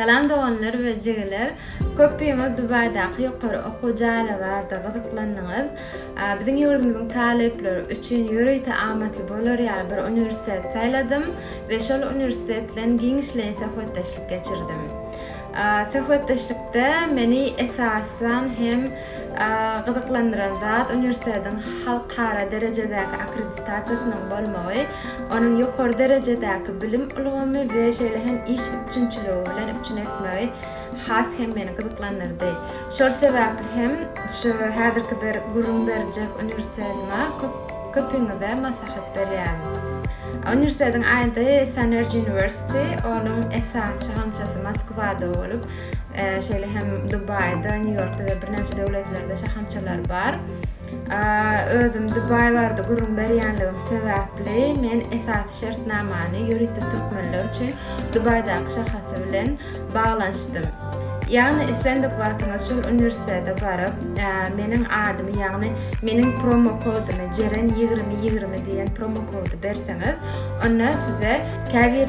Salam doğanlar ve jigiler. Köpüňiz Dubaýdaky ýokary okuwjala barda gyzyklandyňyz. Biziň ýurdumyzyň talepleri üçin ýöreýte amatly bolar ýaly bir uniwersitet saýladym we şol uniwersitetlen giňişlen söhbetdeşlik geçirdim. Söhbetdeşlikde meni esasen hem gyzyklandyran zat uniwersitetiň halkara derejedäki akkreditasiýasynyň bolmagy, onuň ýokary derejedäki bilim ulgamy we şeýle hem iş üçinçiligi bilen üçin etmegi has hem meni gyzyklandyrdy. Şol sebäpli hem şu häzirki bir gurrun berjek uniwersitetime köpüňize maslahat berýär. Uniwersitetiň aýdy Synergy University, onuň esas şahamçasy Moskwada bolup, şeýle hem Dubaýda, New Yorkda we birnäçe döwletlerde şahamçalar bar. Özüm Dubaý barda gurrun berýänligim sebäpli men esas şertnamany ýöreýte türkmenler üçin Dubaýdaky şahasy bilen baglanşdym. Yani islendik wagtyňyz şol uniwersitete barıp, meniň adymy, ýagny meniň promo kodumy Jeren 2020 diýen promo kodu berseňiz, onda size käbir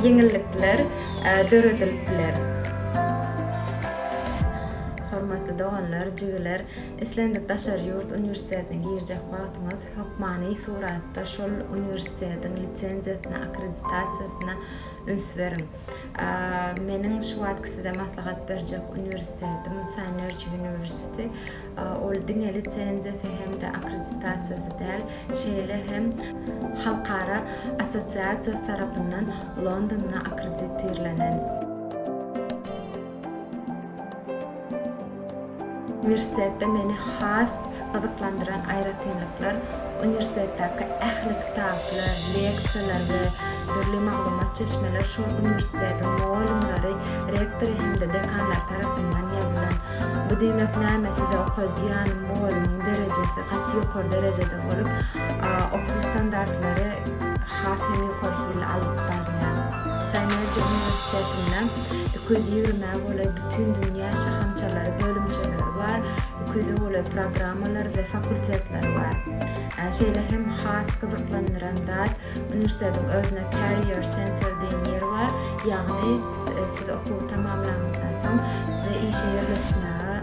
ýeňillikler döredilipler. Hormatly doganlar, jigiler, islendik Daşar ýurt uniwersitetiне girjek wagtyňyz hökmany suratda şol uniwersitetiň lisenziýasyna, akkreditasiýasyna üns beriň. Meniň şu wagtky size maslahat berjek uniwersitetim Synergy University. Ol diňe lisenziýasy hem de akkreditasiýasy däl, şeýle hem halkara asosiasiýa tarapyndan Londonda akkrediterlenen. Üniversitede meni has gyzyklandyran aýratynlyklar üniversitetdäki ähli kitaplar, leksiýalar we dürli maglumat çeşmeler şol üniversitetiň muallimleri, rektori hem de dekanlar tarapyndan ýazylan. Bu diýmek näme size okudýan muallimiň derejesi gaty ýokary derejede bolup, okuw standartlary has hem ýokary hili alyp barýar. Synergy Universitetinden 220 bola bütün dünýä şahamçalary, bölümçeleri bar, 200 bola programmalar we fakultetler bar. Şeýle hem has gyzyklandyran zat uniwersitetiň özüne Career Center diýen ýer bar. Ýagny siz okuw tamamlangandan soň size işe ýerleşmäge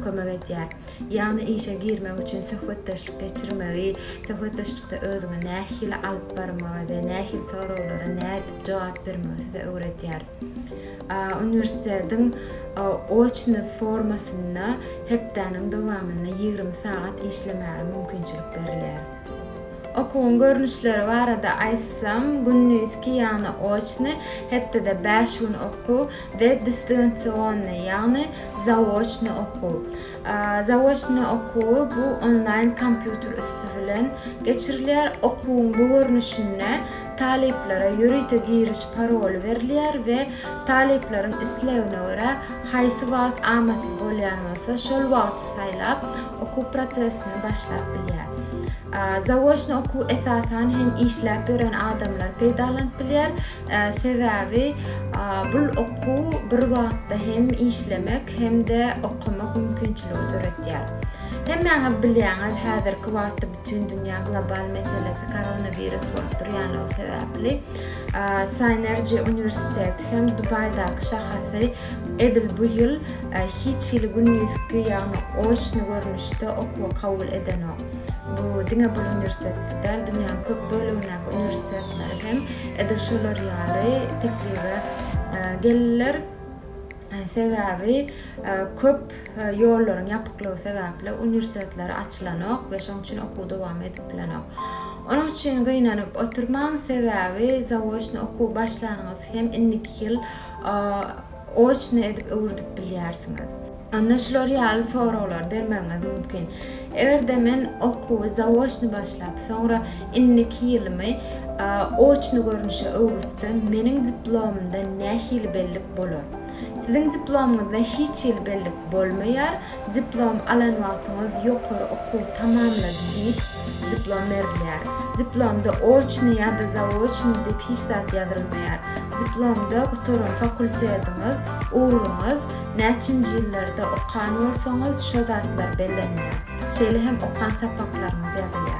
kömek edýär. Ýagny işe girmek üçin söhbetdeşlik geçirmegi, söhbetdeşlikde özüňe nähili alyp barmagy we nähili sorawlara nädip jogap bermegi size öwredýär. Üniversitetiň oçny formasyna hepdeniň dowamyna 20 saat işlemäge mümkinçilik berilýär. Okuwun görnüşleri barada aýsam, günnüzki ýagny oçny, hepde de 5 gün okuw we distansiýony ýagny zaoçny okuw. Zaoçny okuw bu online kompýuter üstü bilen geçirilýär. Okuwun bu görnüşine taleplere ýöreýte giriş parol berilýär we talepleriň islegine görä haýsy wagt amatly bolýanmasa şol wagty saýlap okuw prosesini başlap bilýär. Zaoçny okuw esasen hem işläp beren adamlar peýdalanyp bilýär. Sebäbi bul okuw bir wagtda hem işlemek hem de okumak mümkinçiligi töredýär. Hemmäňiz bilýäňiz häzirki wagtda bütün dünýä global meselesi koronavirus bolup durýanlygy sebäpli Synergy Universitet hem Dubaýdaky şahasy edil bu ýyl hiç ýyl günnüzki ýagny oçny görnüşde okuwa kabul edenok. Bu diňe bu uniwersitetde dünýäniň köp bölümlerinde uniwersitetler hem edil şolar ýaly teklife gelirler. Sebäbi köp ýollaryň ýapyklygy sebäpli uniwersitetler açylanok we şoň üçin okuw dowam edip bilenok. Onun üçin gynanyp oturmaň sebäbi zaoçny okuw başlanyňyz hem innik ýyl oçny edip öwürdip bilýärsiňiz. Onda şolar ýaly sorawlar bermeňiz mümkin. Egerde men okuw zaoçny başlap, soňra innik ýylymy oçny görnüşe öwürsem, meniň diplomymda nähili bellik bolar. Siziň diplomuňyzda hiç ýyl bellik bolmaýar. Diplom alan wagtyňyz ýokary okuw tamamlady diýip diplom berilýär. Diplomda oçny ýa-da zaoçny diýip hiç zat ýazylmaýar. Diplomda oturan fakultetiňiz, ugrunuz, näçinji ýyllarda okan bolsaňyz şo zatlar bellenýär. Şeýle hem okan sapaklaryňyz ýazylýar.